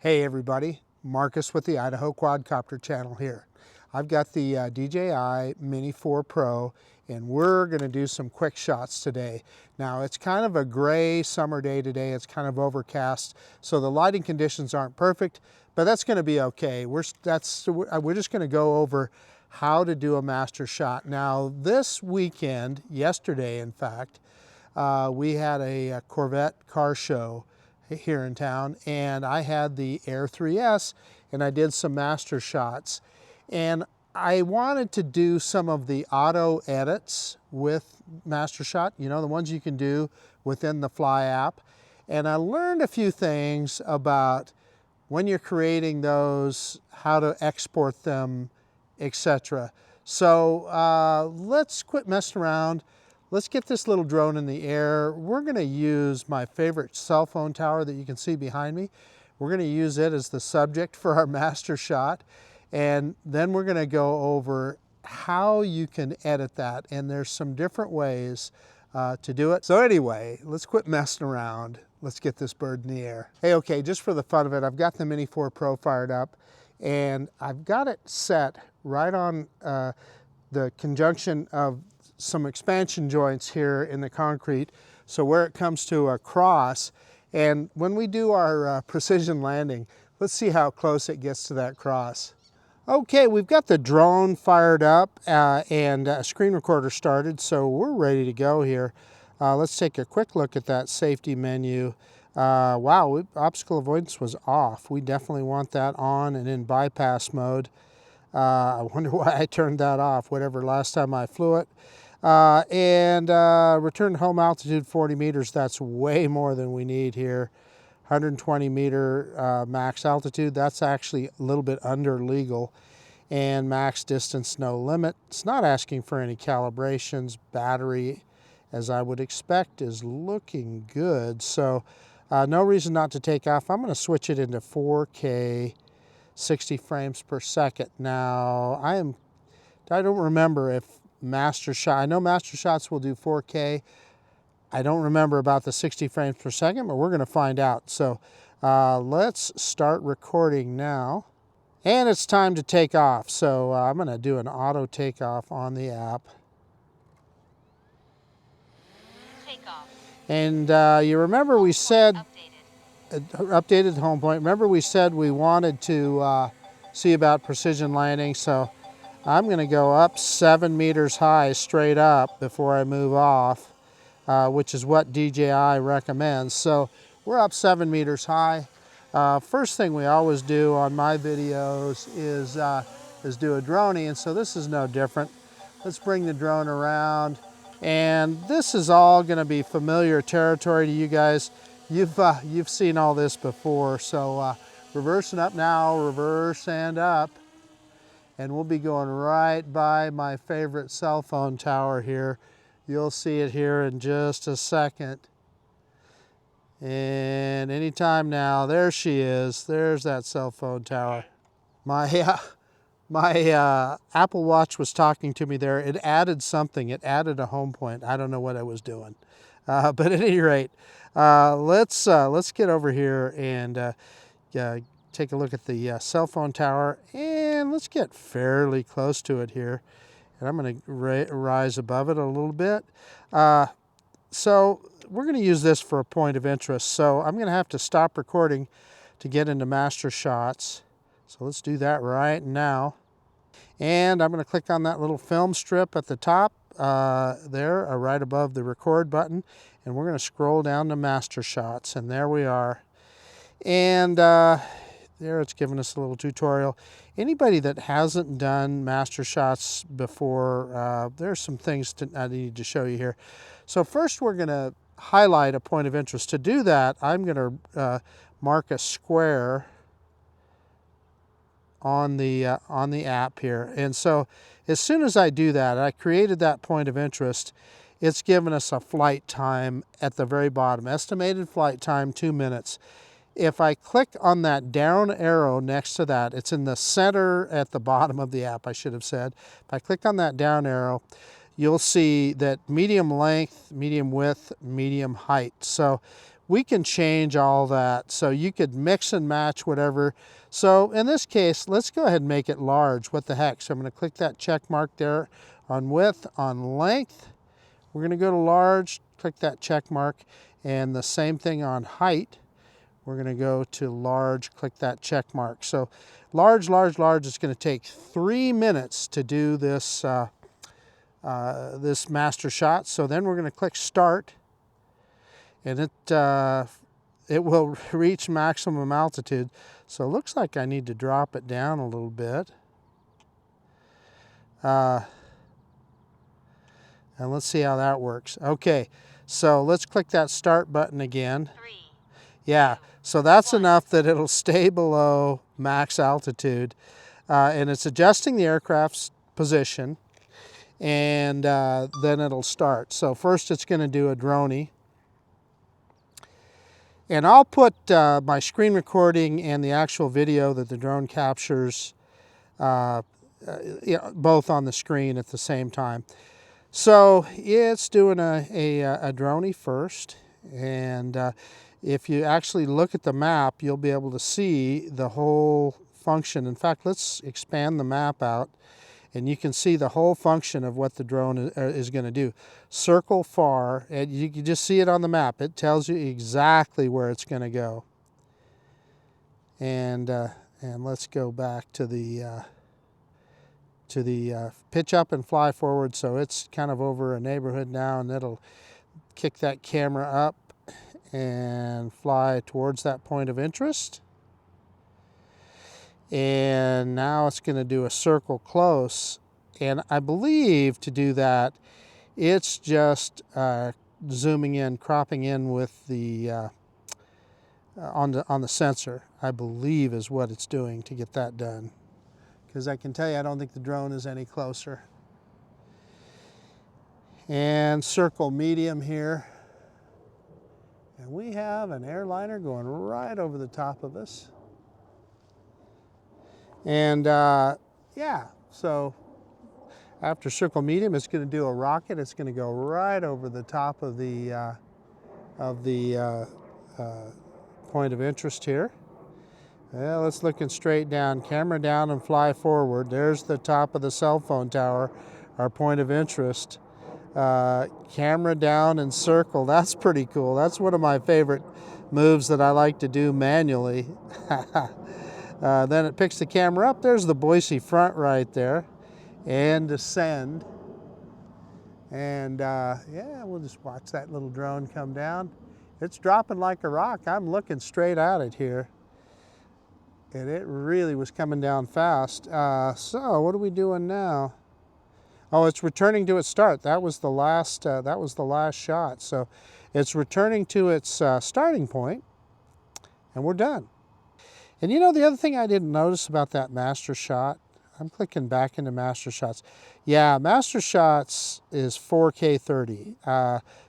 Hey everybody, Marcus with the Idaho Quadcopter channel here. I've got the DJI Mini 4 Pro and we're going to do some quick shots today. Now it's kind of a gray summer day today, it's kind of overcast, so the lighting conditions aren't perfect, but that's going to be okay. We're just going to go over how to do a master shot. Now this weekend, yesterday in fact, we had a Corvette car show here in town, and I had the Air 3S and I did some master shots, and I wanted to do some of the auto edits with MasterShot, you know, the ones you can do within the Fly app. And I learned a few things about when you're creating those, how to export them, etc. So let's quit messing around. Let's get this little drone in the air. We're going to use my favorite cell phone tower that you can see behind me. We're going to use it as the subject for our master shot. And then we're going to go over how you can edit that. And there's some different ways to do it. So anyway, let's quit messing around. Let's get this bird in the air. Hey, okay, just for the fun of it, I've got the Mini 4 Pro fired up. And I've got it set right on the conjunction of some expansion joints here in the concrete, so where it comes to a cross, and when we do our precision landing, let's see how close it gets to that cross. Okay, we've got the drone fired up and a screen recorder started, so we're ready to go here. Let's take a quick look at that safety menu. Wow, obstacle avoidance was off. We definitely want that on and in bypass mode. I wonder why I turned that off, whatever last time I flew it. Return to home altitude 40 meters, that's way more than we need here. 120 meter max altitude, that's actually a little bit under legal. And max distance, no limit. It's not asking for any calibrations. Battery, as I would expect, is looking good. So no reason not to take off. I'm going to switch it into 4K, 60 frames per second. Now, I don't remember if MasterShot, I know MasterShots will do 4K. I don't remember about the 60 frames per second, but we're going to find out. So let's start recording now. And it's time to take off. So I'm going to do an auto takeoff on the app. Takeoff. And you remember we said, updated home point. Remember we said we wanted to see about precision landing. So I'm going to go up 7 meters high straight up before I move off, which is what DJI recommends. So we're up 7 meters high. First thing we always do on my videos is do a dronie, and so this is no different. Let's bring the drone around, and this is all going to be familiar territory to you guys. You've seen all this before. So reversing up now, reverse and up. And we'll be going right by my favorite cell phone tower here. You'll see it here in just a second. And anytime now, there she is. There's that cell phone tower. My Apple Watch was talking to me there. It added something. It added a home point. I don't know what I was doing. But at any rate, let's get over here and take a look at the cell phone tower, and let's get fairly close to it here. And I'm going to rise above it a little bit. So we're going to use this for a point of interest. So I'm going to have to stop recording to get into MasterShots. So let's do that right now. And I'm going to click on that little film strip at the top there, right above the record button. And we're going to scroll down to MasterShots, and there we are. And there it's giving us a little tutorial. Anybody that hasn't done MasterShots before, there's some things I need to show you here. So first we're going to highlight a point of interest. To do that, I'm going to mark a square on the app here. And so as soon as I do that, I created that point of interest, it's given us a flight time at the very bottom. Estimated flight time, 2 minutes. If I click on that down arrow next to that, it's in the center at the bottom of the app, I should have said. If I click on that down arrow, you'll see that medium length, medium width, medium height. So we can change all that. So you could mix and match whatever. So in this case, let's go ahead and make it large. What the heck? So I'm going to click that check mark there on width, on length. We're going to go to large, click that check mark, and the same thing on height. We're going to go to large, click that check mark. So large, large, large is going to take 3 minutes to do this, this master shot. So then we're going to click start, and it will reach maximum altitude. So it looks like I need to drop it down a little bit. And let's see how that works. Okay, so let's click that start button again. 3. Yeah, so that's enough that it'll stay below max altitude. And it's adjusting the aircraft's position, and then it'll start. So first it's going to do a droney. And I'll put my screen recording and the actual video that the drone captures both on the screen at the same time. So it's doing a droney first, and if you actually look at the map, you'll be able to see the whole function. In fact, let's expand the map out, and you can see the whole function of what the drone is going to do. Circle far, and you can just see it on the map. It tells you exactly where it's going to go. And let's go back to the pitch up and fly forward. So it's kind of over a neighborhood now, and it'll kick that camera up and fly towards that point of interest. And now it's going to do a circle close, and I believe to do that it's just zooming in, cropping in with the on the sensor, I believe is what it's doing to get that done. Because I can tell you, I don't think the drone is any closer. And circle medium here. And we have an airliner going right over the top of us. And yeah, so after circle medium, it's going to do a rocket. It's going to go right over the top of the point of interest here. Well, it's looking straight down, camera down and fly forward. There's the top of the cell phone tower, our point of interest. Camera down and circle, that's pretty cool. That's one of my favorite moves that I like to do manually. Then it picks the camera up. There's the Boise front right there. And descend. And yeah, we'll just watch that little drone come down. It's dropping like a rock. I'm looking straight at it here. And it really was coming down fast. So what are we doing now? Oh, it's returning to its start. That was the last shot. So it's returning to its starting point, and we're done. And you know, the other thing I didn't notice about that MasterShot, I'm clicking back into MasterShots. Yeah, MasterShots is 4K 30.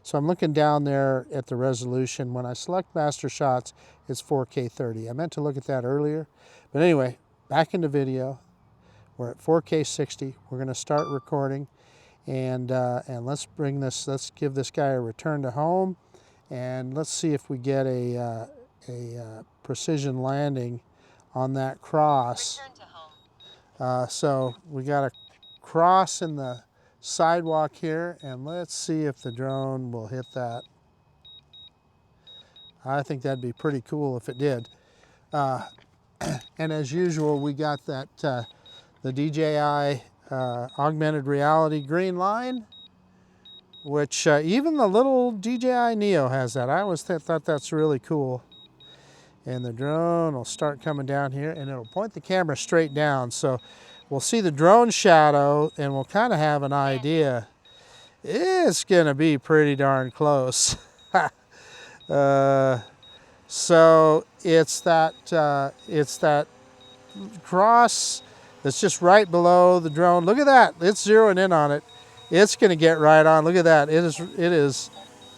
So I'm looking down there at the resolution. When I select MasterShots, it's 4K 30. I meant to look at that earlier. But anyway, back into video. We're at 4K 60. We're going to start recording. And let's give this guy a return to home. And let's see if we get a precision landing on that cross. Return to home. So we got a cross in the sidewalk here, and let's see if the drone will hit that. I think that'd be pretty cool if it did. And as usual, we got that the DJI augmented reality green line, which even the little DJI Neo has that. I always thought that's really cool. And the drone will start coming down here, and it'll point the camera straight down. So we'll see the drone shadow, and we'll kind of have an idea. It's going to be pretty darn close. So it's that cross that's just right below the drone. Look at that. It's zeroing in on it. It's going to get right on. Look at that. It is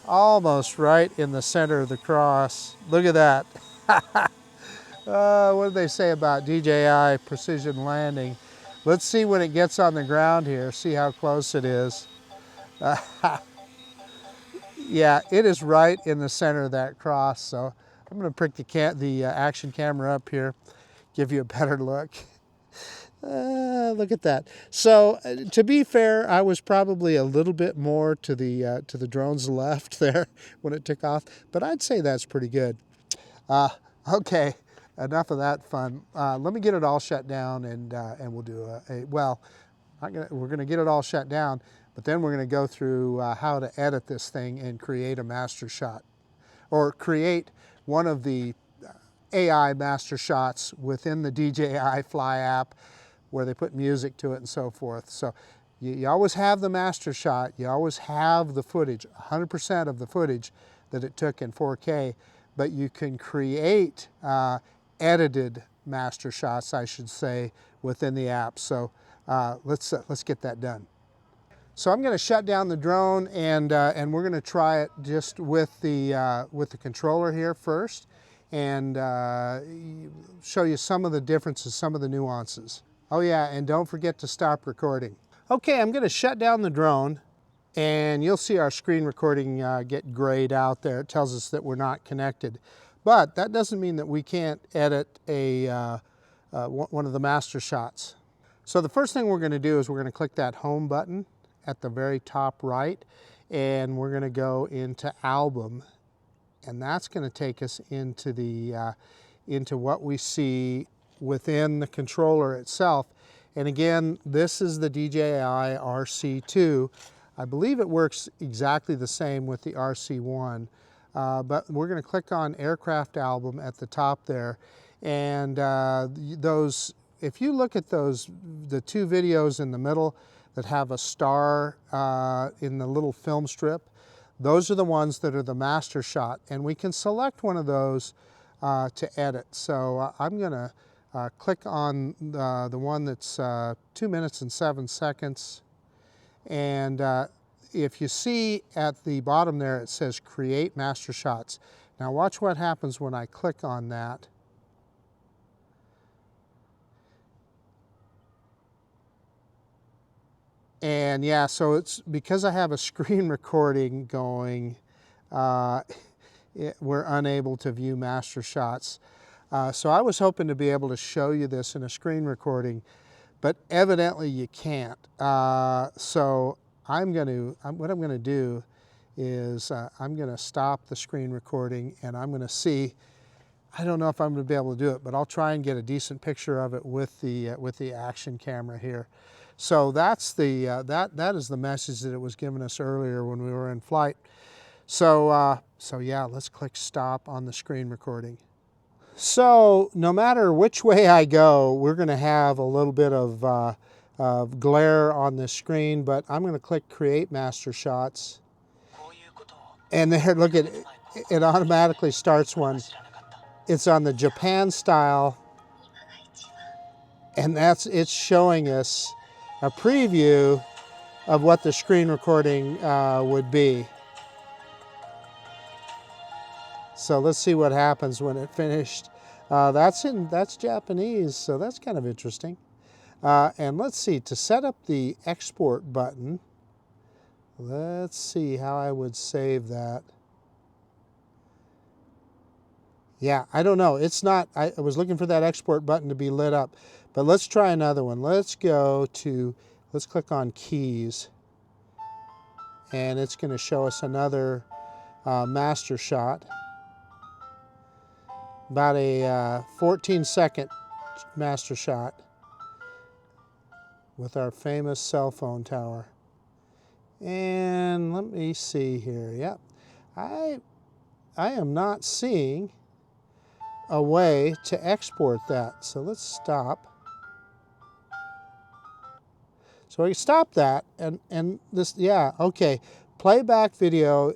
almost right in the center of the cross. Look at that. What do they say about DJI precision landing? Let's see when it gets on the ground here, see how close it is. Yeah, it is right in the center of that cross. So I'm going to pick the action camera up here, give you a better look. Look at that. So to be fair, I was probably a little bit more to the drone's left there when it took off, but I'd say that's pretty good. Okay, enough of that fun. Let me get it all shut down, and we'll do well. We're gonna get it all shut down, but then we're gonna go through how to edit this thing and create a master shot, or create one of the AI master shots within the DJI Fly app, where they put music to it and so forth. So you always have the master shot, you always have the footage, 100% of the footage that it took in 4K, but you can create edited master shots, I should say, within the app. So let's get that done. So I'm going to shut down the drone, and we're going to try it just with the controller here first, and show you some of the differences, some of the nuances. Oh yeah, and don't forget to stop recording. Okay, I'm going to shut down the drone, and you'll see our screen recording get grayed out there. It tells us that we're not connected. But that doesn't mean that we can't edit one of the master shots. So the first thing we're going to do is we're going to click that home button at the very top right, and we're going to go into album, and that's going to take us into into what we see within the controller itself. And again, this is the DJI RC2. I believe it works exactly the same with the RC1, but we're going to click on aircraft album at the top there, and if you look at the two videos in the middle that have a star in the little film strip, those are the ones that are the master shot, and we can select one of those to edit. So I'm going to click on the one that's 2 minutes and 7 seconds, and if you see at the bottom there, it says create master shots. Now watch what happens when I click on that. And yeah, so it's because I have a screen recording going, we're unable to view master shots. So I was hoping to be able to show you this in a screen recording, but evidently you can't. So what I'm going to do is I'm going to stop the screen recording, and I'm going to see. I don't know if I'm going to be able to do it, but I'll try and get a decent picture of it with the action camera here. So that's that is the message that it was giving us earlier when we were in flight. So yeah, let's click stop on the screen recording. So no matter which way I go, we're going to have a little bit of glare on the screen, but I'm going to click create master shots, and there, look at it, it automatically starts one. It's on the Japan style, and it's showing us a preview of what the screen recording would be. So let's see what happens when it finished. That's Japanese, so that's kind of interesting. And let's see, to set up the export button, let's see how I would save that. Yeah, I don't know. It's not, I was looking for that export button to be lit up, but let's try another one. Let's click on keys, and it's going to show us another master shot. About a 14-second master shot with our famous cell phone tower. And let me see here. Yep, I am not seeing a way to export that. So let's stop. So we stop that, and this, yeah, okay. Playback video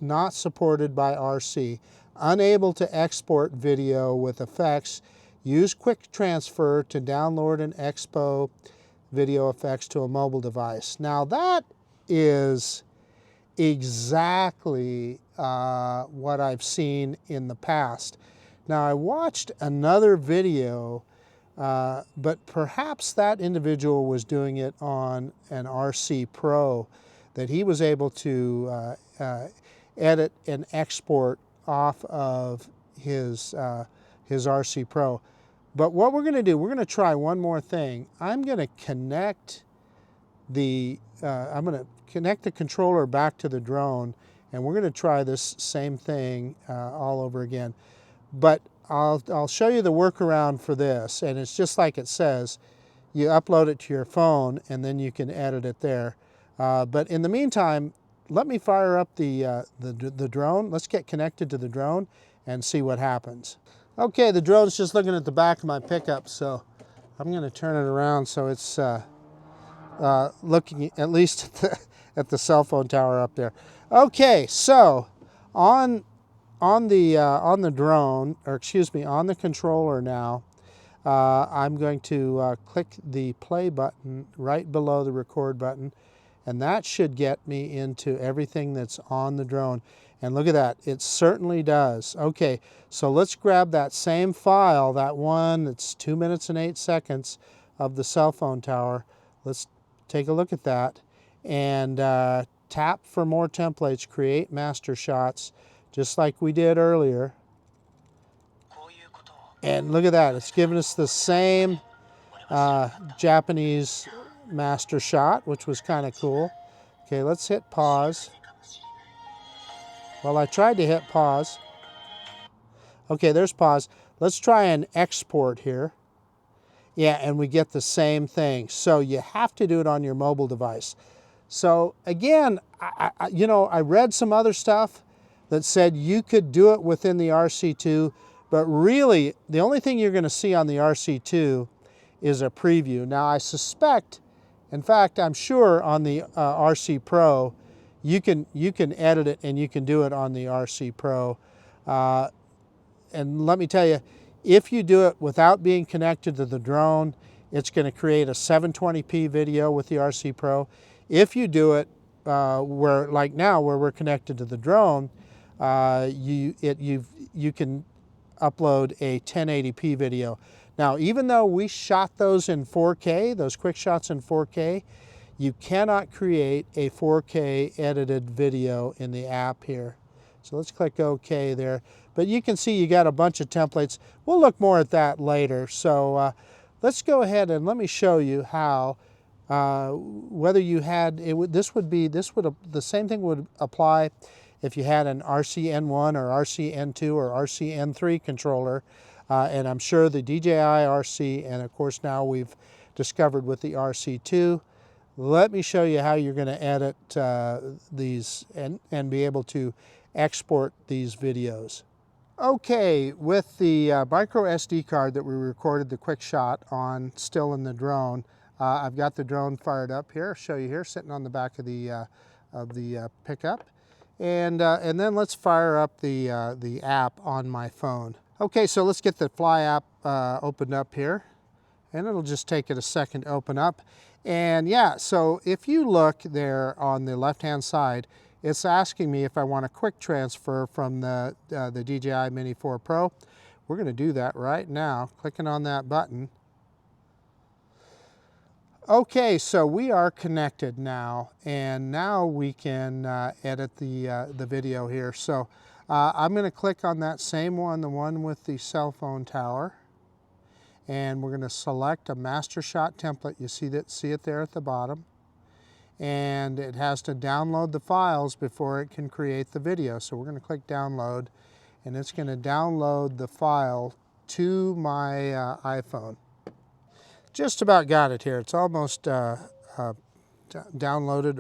not supported by RC. Unable to export video with effects. Use quick transfer to download and export video effects to a mobile device. Now that is exactly what I've seen in the past. Now I watched another video, but perhaps that individual was doing it on an RC Pro, that he was able to edit and export off of his RC Pro. But what we're going to do, we're going to try one more thing. I'm going to connect the controller back to the drone, and we're going to try this same thing all over again. But I'll show you the workaround for this, and it's just like it says. You upload it to your phone, and then you can edit it there. But in the meantime, let me fire up the drone. Let's get connected to the drone and see what happens. Okay, the drone's just looking at the back of my pickup, so I'm going to turn it around so it's looking at least at the cell phone tower up there. Okay, so on the drone, or excuse me, on the controller now, I'm going to click the play button right below the record button, and that should get me into everything that's on the drone. And look at that, it certainly does. Okay, so let's grab that same file, that one that's 2 minutes and 8 seconds of the cell phone tower. Let's take a look at that and tap for more templates, create MasterShots, just like we did earlier. And look at that, it's giving us the same Japanese MasterShot, which was kind of cool. Okay, let's hit pause. Well, I tried to hit pause. Okay, there's pause. Let's try and export here. Yeah, and we get the same thing. So you have to do it on your mobile device. So again, I read some other stuff that said you could do it within the RC2, but really the only thing you're going to see on the RC2 is a preview. Now I suspect, in fact, I'm sure on the RC Pro, you can edit it and you can do it on the RC Pro. And let me tell you, if you do it without being connected to the drone, it's going to create a 720p video with the RC Pro. If you do it like now, where we're connected to the drone, you can upload a 1080p video. Now, even though we shot those in 4K, those quick shots in 4K, you cannot create a 4K edited video in the app here. So let's click OK there. But you can see you got a bunch of templates. We'll look more at that later. So let's go ahead and let me show you how, whether you had, the same thing would apply if you had an RCN1 or RCN2 or RCN3 controller. And I'm sure the DJI RC, and of course now we've discovered with the RC2. Let me show you how you're going to edit these and be able to export these videos. Okay, with the micro SD card that we recorded the quick shot on still in the drone, I've got the drone fired up here. I'll show you here, sitting on the back of the pickup. And then let's fire up the app on my phone. Okay, so let's get the Fly app opened up here, and it'll just take it a second to open up. And yeah, so if you look there on the left-hand side, it's asking me if I want a quick transfer from the DJI Mini 4 Pro. We're going to do that right now, clicking on that button. Okay, so we are connected now, and now we can edit the video here. So I'm going to click on that same one, the one with the cell phone tower, and we're going to select a MasterShot template. You see it there at the bottom, and it has to download the files before it can create the video. So we're going to click download, and it's going to download the file to my iPhone. Just about got it here. It's almost downloaded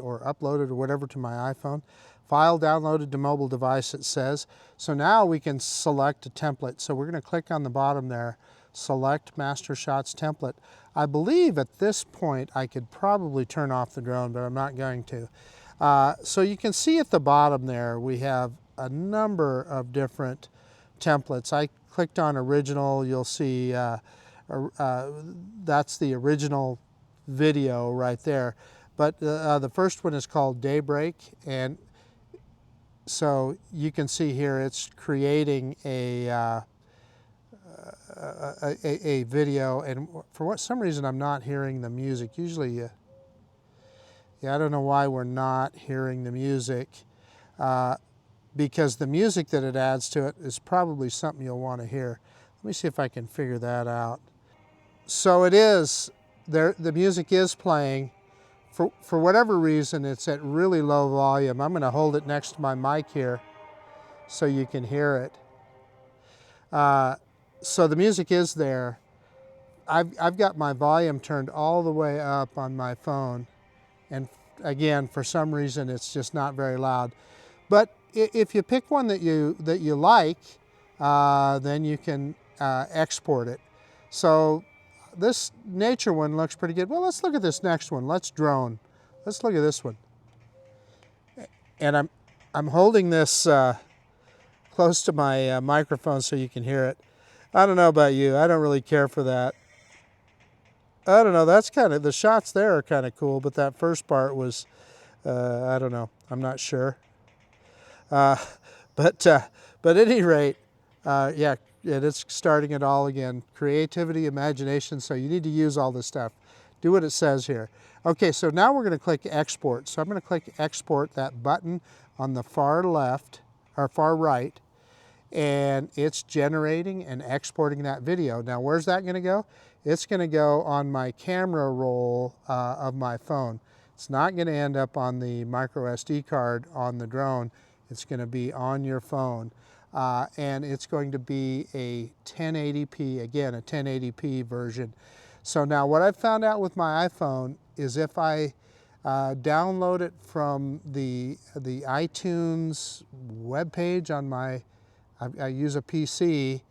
or uploaded or whatever to my iPhone. File downloaded to mobile device, it says. So now we can select a template. So we're going to click on the bottom there, select MasterShots template. I believe at this point I could probably turn off the drone, but I'm not going to. So you can see at the bottom there we have a number of different templates. I clicked on original. You'll see that's the original video right there. But the first one is called Daybreak, and so you can see here it's creating a video, and for some reason I'm not hearing the music. Usually, yeah, I don't know why we're not hearing the music. because the music that it adds to it is probably something you'll want to hear. Let me see if I can figure that out. So it is, there, the music is playing. For whatever reason, it's at really low volume. I'm going to hold it next to my mic here so you can hear it. So the music is there. I've got my volume turned all the way up on my phone, and again, for some reason, it's just not very loud. But if you pick one that you like, then you can export it. So this nature one looks pretty good. Well, let's look at this next one. Let's drone. Let's look at this one. And I'm holding this close to my microphone so you can hear it. I don't know about you. I don't really care for that. I don't know. That's kind of, the shots there are kind of cool, but that first part was, I don't know. I'm not sure. But at any rate, yeah, it's starting it all again. Creativity, imagination, so you need to use all this stuff. Do what it says here. Okay, so now we're going to click export. So I'm going to click export, that button on the far left, or far right, and it's generating and exporting that video. Now where's that going to go? It's going to go on my camera roll of my phone. It's not going to end up on the micro SD card on the drone. It's going to be on your phone. And it's going to be a 1080p, again, a 1080p version. So now what I've found out with my iPhone is if I download it from the iTunes webpage on my, I use a PC,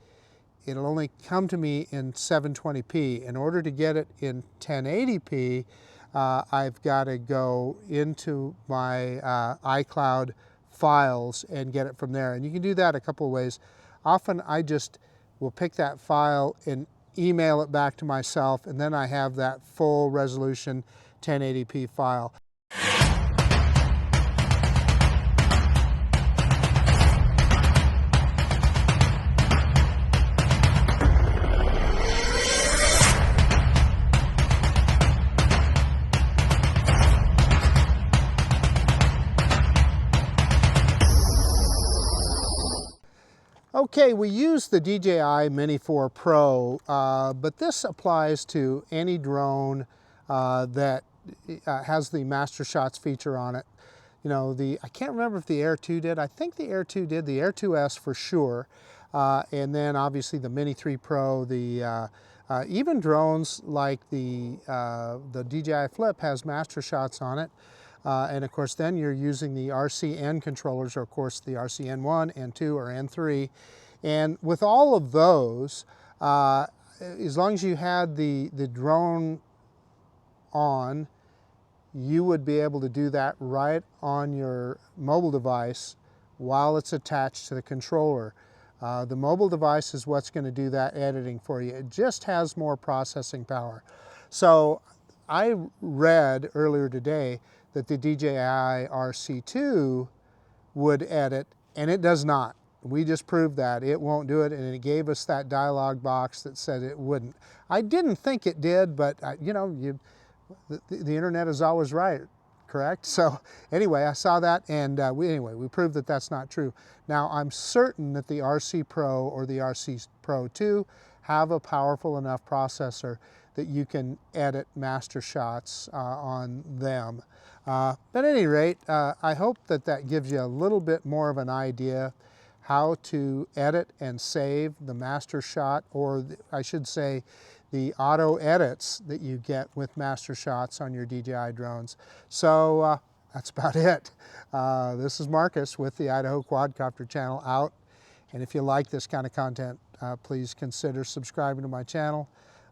it'll only come to me in 720p. In order to get it in 1080p, I've got to go into my iCloud files and get it from there. And you can do that a couple of ways. Often I just will pick that file and email it back to myself, and then I have that full resolution 1080p file. Okay, we use the DJI Mini 4 Pro, but this applies to any drone that has the MasterShots feature on it. You know, I can't remember if the Air 2 did. I think the Air 2 did, the Air 2S for sure. And then obviously the Mini 3 Pro, even drones like the DJI Flip has MasterShots on it. And of course then you're using the RCN controllers, or of course the RCN1, N2, or N3. And with all of those, as long as you had the drone on, you would be able to do that right on your mobile device while it's attached to the controller. The mobile device is what's going to do that editing for you. It just has more processing power. So I read earlier today that the DJI RC2 would edit, and it does not. We just proved that. It won't do it, and it gave us that dialog box that said it wouldn't. I didn't think it did, but you know, the internet is always right, correct? So anyway, I saw that, and we proved that that's not true. Now, I'm certain that the RC Pro or the RC Pro 2 have a powerful enough processor that you can edit MasterShots on them. But at any rate, I hope that that gives you a little bit more of an idea how to edit and save the MasterShot, or I should say the auto edits that you get with MasterShots on your DJI drones. So that's about it. This is Marcus with the Idaho Quadcopter channel out. And if you like this kind of content, please consider subscribing to my channel.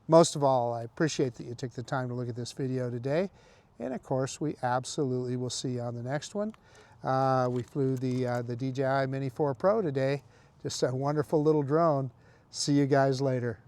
Most of all, I appreciate that you took the time to look at this video today. And of course, we absolutely will see you on the next one. We flew the DJI Mini 4 Pro today. Just a wonderful little drone. See you guys later.